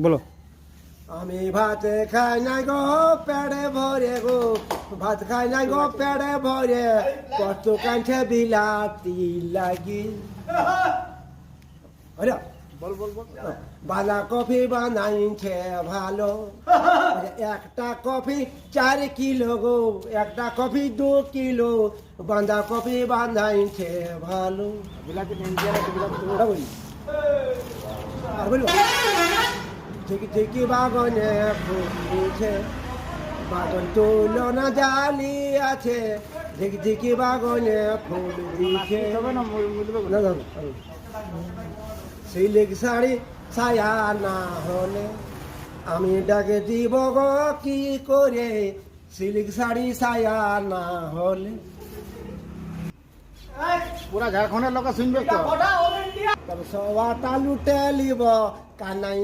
বলো। আমি ভাত খাই নাই গো পেড়ে ভরে গো, ভাত খাই নাই গো পেড়ে ভরে, কত কাঁঠে বিলাতি লাগি। বল বল বল। বালা কফি বানাইছে ভালো, একটা কফি 4 কিলো গো, একটা কফি 2 কিলো, বাঁধা কফি বানাইছে ভালো। বিলাতি ইন্ডিয়ান বিলাতি ওটা বলি আর বলবো ঠিকই ঠিকই বাগানে ফুটেছে, বাদল তুলনা জালি আছে, ঝিকি ঝিকি বাগানে ফুল দিছে। তবে না মিলবে না না সিল্ক শাড়ি ছায়া না হলে আমি ডাকে দিব গো কি করে, সিল্ক শাড়ি ছায়া না হলে। পুরা ঝাড়খণ্ডের লোক শুনবে তো। তবে সবাটা লুটে লিব কানাই